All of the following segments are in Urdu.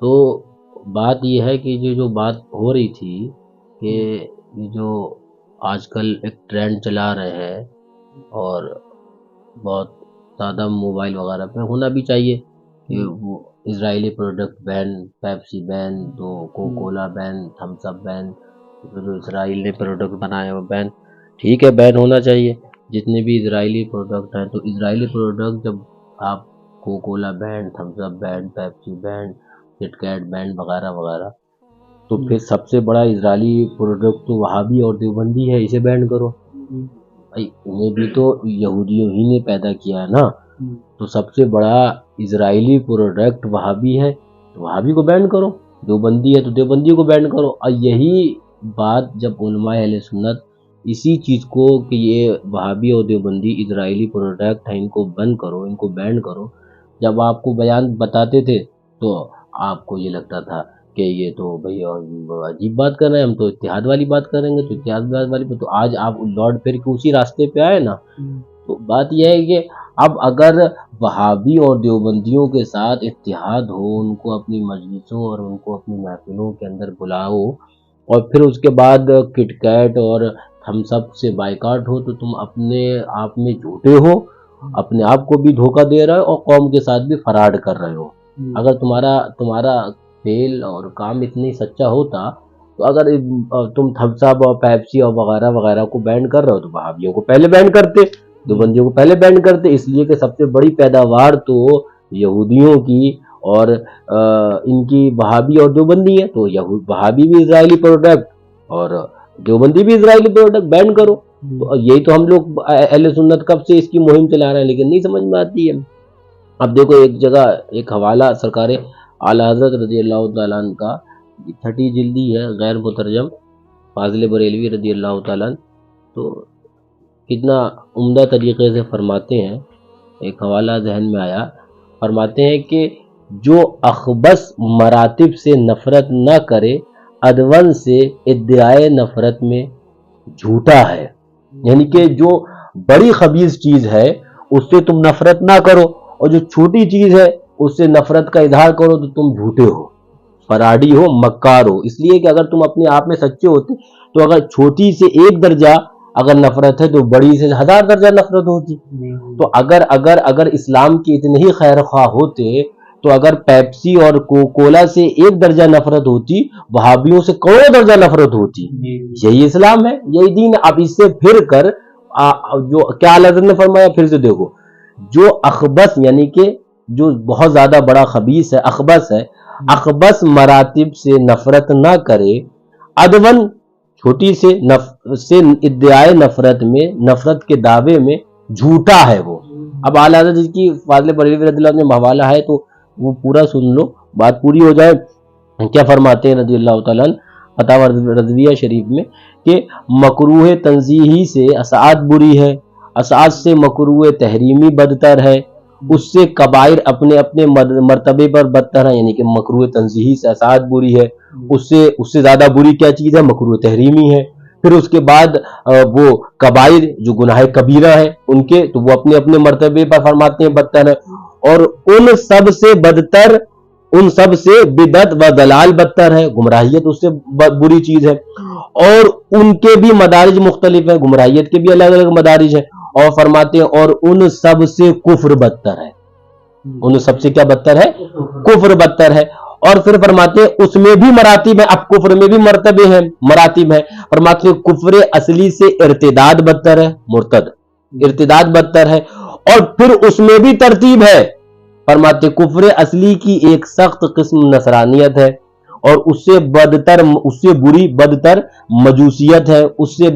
تو بات یہ ہے کہ جو بات ہو رہی تھی کہ یہ جو آج کل ایک ٹرینڈ چلا رہے ہیں اور بہت زیادہ موبائل وغیرہ پہ ہونا بھی چاہیے کہ وہ اسرائیلی پروڈکٹ بین، پیپسی بین، تو کوکولا بین، تھمس اپ بین، جو اسرائیل نے پروڈکٹ بنائے وہ بین، ٹھیک ہے بین ہونا چاہیے جتنے بھی اسرائیلی پروڈکٹ ہیں۔ تو اسرائیلی پروڈکٹ جب آپ کوکولا بین، تھمس اپ بین، پیپسی بین، کٹ کیٹ بین وغیرہ وغیرہ، تو پھر سب سے بڑا اسرائیلی پروڈکٹ تو وہابی اور دیوبندی ہے، اسے بین کرو۔ بھائی انہیں بھی تو یہودیوں ہی نے پیدا کیا ہے نا، تو سب سے بڑا اسرائیلی پروڈکٹ وہابی ہے تو وہابی کو بین کرو، دیوبندی ہے تو دیوبندی کو بین کرو۔ اور یہی بات جب علماء اہل سنت اسی چیز کو کہ یہ وہابی اور دیوبندی اسرائیلی پروڈکٹ ہیں، ان کو بند کرو، ان کو بین کرو، جب آپ کو بیان بتاتے تھے تو آپ کو یہ لگتا تھا کہ یہ تو بھئی عجیب بات کر رہے ہیں، ہم تو اتحاد والی بات کریں گے، تو اتحاد والی بات، تو آج آپ لوٹ پھر کے اسی راستے پہ آئے نا۔ تو بات یہ ہے کہ اب اگر وہابی اور دیوبندیوں کے ساتھ اتحاد ہو، ان کو اپنی مجلسوں اور ان کو اپنی محفلوں کے اندر بلاؤ، اور پھر اس کے بعد کٹ کیٹ اور تھمس اپ سے بائیکاٹ ہو، تو تم اپنے آپ میں جھوٹے ہو، اپنے آپ کو بھی دھوکہ دے رہے ہو اور قوم کے ساتھ بھی فراڈ کر رہے ہو۔ اگر تمہارا فیل اور کام اتنی سچا ہوتا تو اگر تم تھمس اپ اور پیپسی اور وغیرہ وغیرہ کو بین کر رہے ہو تو وہابیوں کو پہلے بین کرتے، دیوبندیوں کو پہلے بین کرتے، اس لیے کہ سب سے بڑی پیداوار تو یہودیوں کی اور ان کی وہابی اور دیوبندی ہے، تو وہابی بھی اسرائیلی پروڈکٹ اور دیوبندی بھی اسرائیلی پروڈکٹ بین کرو۔ تو یہی تو ہم لوگ اہل سنت کب سے اس کی مہم چلا رہے ہیں، لیکن نہیں سمجھ میں آتی ہے۔ اب دیکھو ایک جگہ ایک حوالہ سرکار اعلی حضرت رضی اللہ تعالیٰ عنہ کا 30 جلدی ہے غیر مترجم، فاضل بریلوی رضی اللہ تعالیٰ عنہ، تو کتنا عمدہ طریقے سے فرماتے ہیں، ایک حوالہ ذہن میں آیا، فرماتے ہیں کہ جو اخبث مراتب سے نفرت نہ کرے ادون سے ادعائے نفرت میں جھوٹا ہے۔ یعنی کہ جو بڑی خبیث چیز ہے اس سے تم نفرت نہ کرو، اور جو چھوٹی چیز ہے اس سے نفرت کا اظہار کرو تو تم جھوٹے ہو، فراڈی ہو، مکار ہو۔ اس لیے کہ اگر تم اپنے آپ میں سچے ہوتے تو اگر چھوٹی سے 1 درجہ اگر نفرت ہے تو بڑی سے 1000 درجہ نفرت ہوتی۔ تو اگر اسلام کے اتنے ہی خیر خواہ ہوتے تو اگر پیپسی اور کوکولا سے 1 درجہ نفرت ہوتی، وہابیوں سے کروڑوں درجہ نفرت ہوتی۔ یہی اسلام ہے، یہی دین ہے۔ اب اس سے پھر کر جو کیا حضرت نے فرمایا، پھر سے دیکھو، جو اخبث یعنی کہ جو بہت زیادہ بڑا خبیث ہے، اخبث ہے، اخبث مراتب سے نفرت نہ کرے ادون چھوٹی سے ادعائے نفرت میں، نفرت کے دعوے میں جھوٹا ہے وہ۔ اب اعلیٰ حضرت جس کی فاضل بریلوی رضی اللہ عنہ میں حوالہ ہے تو وہ پورا سن لو، بات پوری ہو جائے۔ کیا فرماتے ہیں رضی اللہ تعالیٰ عنہ فتاوی رضویہ شریف میں کہ مکروہ تنزیہی سے اسعاد بری ہے، اسعاد سے مکروہ تحریمی بدتر ہے، اس سے کبائر اپنے اپنے مرتبے پر بدتر ہے۔ یعنی کہ مکروہ تنزیہی سے اسعاد بری ہے، اس سے زیادہ بری کیا چیز ہے؟ مکروہ تحریمی ہے۔ پھر اس کے بعد وہ کبائر جو گناہ کبیرہ ہے ان کے، تو وہ اپنے اپنے مرتبے پر فرماتے ہیں بدتر ہے، اور ان سب سے بدتر، ان سب سے بدعت و دلال بدتر ہے، گمراہیت اس سے بری چیز ہے، اور ان کے بھی مدارج مختلف ہیں، گمراہیت کے بھی الگ الگ مدارج ہیں، اور فرماتے ہیں اور ان سب سے کفر بدتر ہے، ان سب سے کیا بدتر ہے؟ کفر بدتر ہے۔ اور پھر فرماتے ہیں اس میں بھی مراتب ہیں، اب کفر میں بھی مرتبے ہیں، مراتب ہیں، فرماتے ہیں کفر اصلی سے ارتداد بدتر ہے، مرتد ارتداد بدتر ہے، اور پھر اس میں بھی ترتیب ہے، فرماتے کفر اصلی کی ایک سخت قسم نصرانیت ہے، اور اس سے بدتر، اس سے بری بدتر مجوسیت ہے، اس سے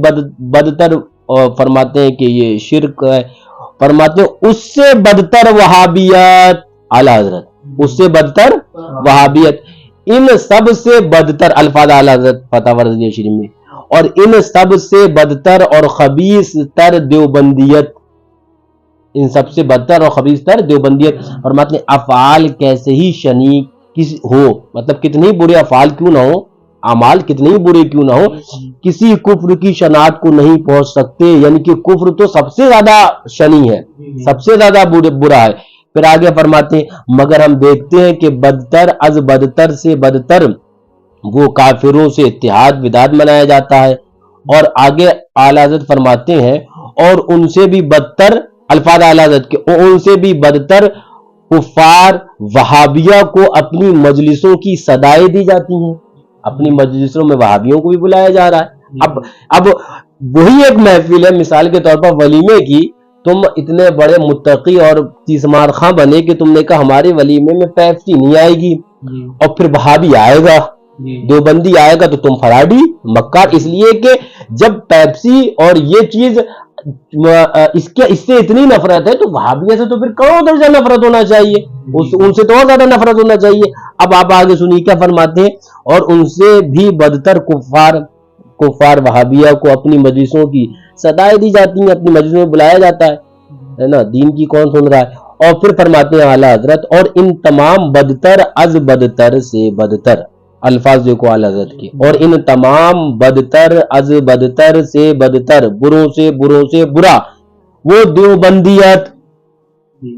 بدتر فرماتے ہیں کہ یہ شرک ہے، فرماتے ہیں اس سے بدتر وہابیت، اعلیٰ حضرت اس سے بدتر وہابیت، ان سب سے بدتر الفاظ اعلیٰ حضرت فتاوی رضویہ شریف میں، اور ان سب سے بدتر اور خبیث تر دیوبندیت، ان سب سے بدتر اور خبیث تر دیوبندیت۔ فرماتے ہیں افعال کیسے ہی شنیع ہو، مطلب کتنے ہی برے افعال کیوں نہ ہو، اعمال کتنے ہی برے کیوں نہ ہو، کسی کفر کی شناعت کو نہیں پہنچ سکتے۔ یعنی کہ کفر تو سب سے زیادہ شنیع ہے، سب سے زیادہ برا ہے، پھر آگے فرماتے ہیں مگر ہم دیکھتے ہیں کہ بدتر از بدتر سے بدتر وہ کافروں سے اتحاد وداد منایا جاتا ہے. اور آگے اعلیٰ حضرت فرماتے ہیں اور ان سے بھی بدتر، الفاظ اعلیٰ حضرت کے، اور ان سے بھی بدتر کفار وہابیہ کو اپنی مجلسوں کی صدائیں دی جاتی ہیں. اپنی مجلسوں میں وہابیوں کو بھی بلایا جا رہا ہے. اب وہی ایک محفل ہے، مثال کے طور پر ولیمے کی، تم اتنے بڑے متقی اور تیسمار خاں بنے کہ تم نے کہا ہمارے ولیمے میں پیپسی نہیں آئے گی، اور پھر وہابی آئے گا، دیوبندی آئے گا تو تم فراڈی مکار. اس لیے کہ جب پیپسی اور یہ چیز اس سے اتنی نفرت ہے تو وہابیہ سے تو پھر کروڑوں درجہ نفرت ہونا چاہیے، ان سے تو اور زیادہ نفرت ہونا چاہیے. اب آپ آگے سنیے کیا فرماتے ہیں، اور ان سے بھی بدتر کفار وہابیہ کو اپنی مجلسوں کی صدائیں دی جاتی ہیں، اپنی مجلسوں میں بلایا جاتا ہے نا، دین کی کون سن رہا ہے. اور پھر فرماتے ہیں اعلیٰ حضرت اور ان تمام بدتر از بدتر سے بدتر، الفاظ دیکھو اعلیٰ حضرت کی، اور ان تمام بدتر از بدتر سے بدتر، بروں سے برا وہ دیوبندیت.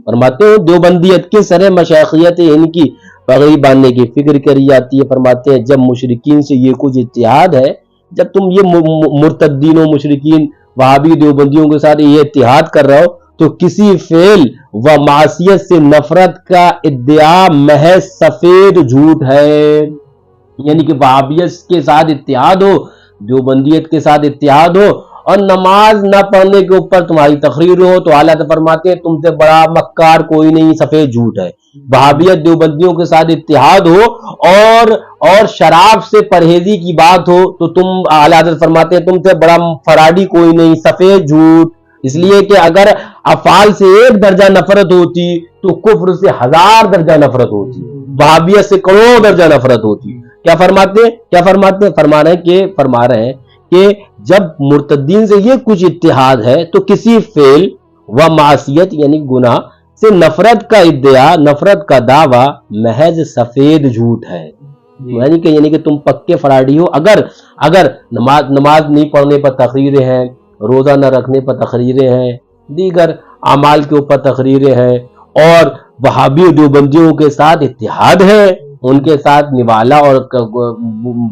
فرماتے ہیں دیوبندیت کے سر مشائخیت ان کی پگڑی باندھنے کی فکر کری جاتی ہے. فرماتے ہیں جب مشرکین سے یہ کچھ اتحاد ہے، جب تم یہ مرتدین و مشرکین وہابی دیوبندیوں کے ساتھ یہ اتحاد کر رہے ہو تو کسی فعل و معصیت سے نفرت کا ادعا محض سفید جھوٹ ہے. یعنی کہ وہابیت کے ساتھ اتحاد ہو، دیوبندیت کے ساتھ اتحاد ہو، اور نماز نہ پڑھنے کے اوپر تمہاری تقریر ہو تو اعلیٰ فرماتے ہیں تم سے بڑا مکار کوئی نہیں، سفید جھوٹ ہے. وہابیت دیوبندیوں کے ساتھ اتحاد ہو اور شراب سے پرہیزی کی بات ہو تو تم اعلیٰ حضرت فرماتے ہیں تم سے بڑا فراڈی کوئی نہیں، سفید جھوٹ. اس لیے کہ اگر افعال سے ایک درجہ نفرت ہوتی تو کفر سے 1000 درجہ نفرت ہوتی، وہابیت سے کروڑوں درجہ نفرت ہوتی. کیا فرماتے ہیں فرما رہے ہیں کہ جب مرتدین سے یہ کچھ اتحاد ہے تو کسی فعل و معصیت یعنی گناہ سے نفرت کا ادعا، نفرت کا دعویٰ محض سفید جھوٹ ہے. یعنی کہ تم پکے فراڈی ہو اگر نماز نہیں پڑھنے پر تقریریں ہیں، روزہ نہ رکھنے پر تقریریں ہیں، دیگر اعمال کے اوپر تقریریں ہیں، اور وہابی دیوبندیوں کے ساتھ اتحاد ہے، ان کے ساتھ نوالا اور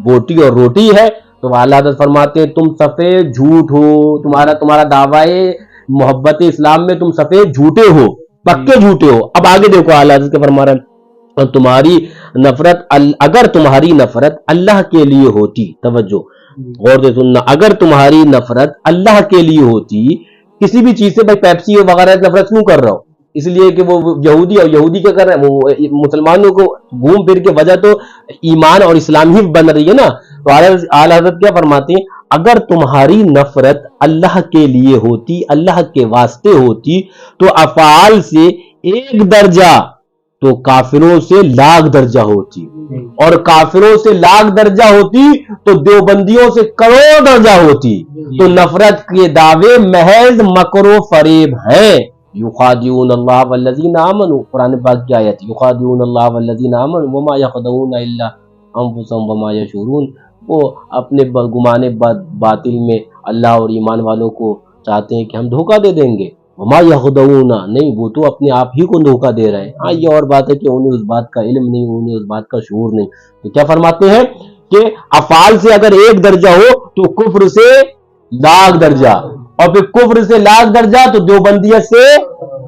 بوٹی اور روٹی ہے، تو اعلیٰ حضرت فرماتے ہیں تم سفید جھوٹ ہو. تمہارا دعویٰ محبت اسلام میں تم سفید جھوٹے ہو، پکے جھوٹے ہو. اب آگے دیکھو اعلیٰ حضرت کے فرما رہے ہیں اور تمہاری نفرت اگر تمہاری نفرت اللہ کے لیے ہوتی، توجہ غور سے سننا، اگر تمہاری نفرت اللہ کے لیے ہوتی، کسی بھی چیز سے، بھائی پیپسی وغیرہ نفرت کیوں کر رہا ہو؟ اس لیے کہ وہ یہودی کیا کر رہے ہیں، مسلمانوں کو گھوم پھر کے وجہ تو ایمان اور اسلام ہی بن رہی ہے نا. تو اعلیٰ حضرت کیا فرماتے ہیں اگر تمہاری نفرت اللہ کے لیے ہوتی، اللہ کے واسطے ہوتی، تو افعال سے 1 درجہ تو کافروں سے 1,00,000 درجہ ہوتی، اور کافروں سے 1,00,000 درجہ ہوتی تو دیوبندیوں سے کروڑ درجہ ہوتی. تو نفرت کے دعوے محض مکر و فریب ہیں. یخادعون اللہ والذین آمنوا، قرآن پاک کی آیت، یخادعون اللہ والذین آمنوا وما یخدعون الا انفسهم وما یشعرون. وہ اپنے گمان باطل میں اللہ اور ایمان والوں کو چاہتے ہیں کہ ہم دھوکہ دے دیں گے. وما یخدعون، نہیں، وہ تو اپنے آپ ہی کو دھوکہ دے رہے ہیں. ہاں یہ اور بات ہے کہ انہیں اس بات کا علم نہیں، انہیں اس بات کا شعور نہیں. تو کیا فرماتے ہیں کہ افعال سے اگر 1 درجہ ہو تو کفر سے 1,00,000 درجہ، اور پھر کفر سے 1,00,000 درجہ تو دیوبندیت سے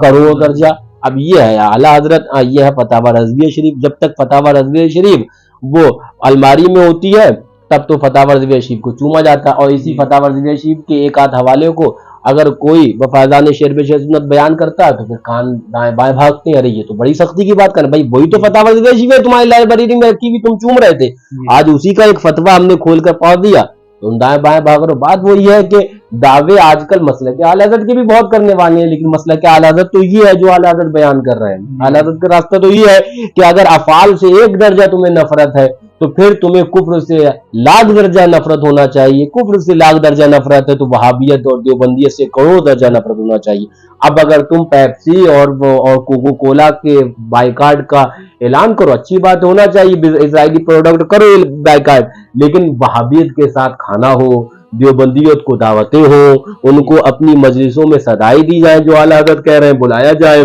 کروڑ درجہ. اب یہ ہے اعلیٰ حضرت، یہ ہے فتاوی رضویہ شریف. جب تک فتاوی رضویہ شریف وہ الماری میں ہوتی ہے تب تو فتاوی رضویہ شریف کو چوما جاتا ہے، اور اسی فتاوی رضویہ شریف کے ایک آدھ حوالے کو اگر کوئی وفازان شعر بے سنت بیان کرتا ہے تو پھر کان دائیں بائیں بھاگتے ہیں، ارے یہ تو بڑی سختی کی بات کر، بھائی وہی تو فتاوی رضویہ شریف ہے تمہاری لائبریری میں رکھی ہوئی، تم چوم رہے تھے، آج اسی کا ایک فتویٰ ہم نے کھول کر پڑھ دیا تم دائیں بائیں بھاگ رہے ہو. بات وہی ہے کہ دعوے آج کل مسلک اعلیٰ حضرت کے بھی بہت کرنے والے ہیں، لیکن مسلک اعلیٰ حضرت تو یہ ہے جو اعلیٰ حضرت بیان کر رہے ہیں. اعلیٰ حضرت کا راستہ تو یہ ہے کہ اگر افعال سے 1 درجہ تمہیں نفرت ہے تو پھر تمہیں کفر سے 1,00,000 درجہ نفرت ہونا چاہیے. کفر سے 1,00,000 درجہ نفرت ہے تو وہابیت اور دیوبندیت سے کروڑ درجہ نفرت ہونا چاہیے. اب اگر تم پیپسی اور کوکو کولا کے بائیکاٹ کا اعلان کرو، اچھی بات ہونا چاہیے، اسرائیلی پروڈکٹ کرو بائیکاٹ، لیکن وہابیت کے ساتھ کھانا ہو، دیوبندیت کو دعوتیں ہوں، ان کو اپنی مجلسوں میں صدائیں دی جائیں جو اعلیٰ حضرت کہہ رہے ہیں، بلایا جائے،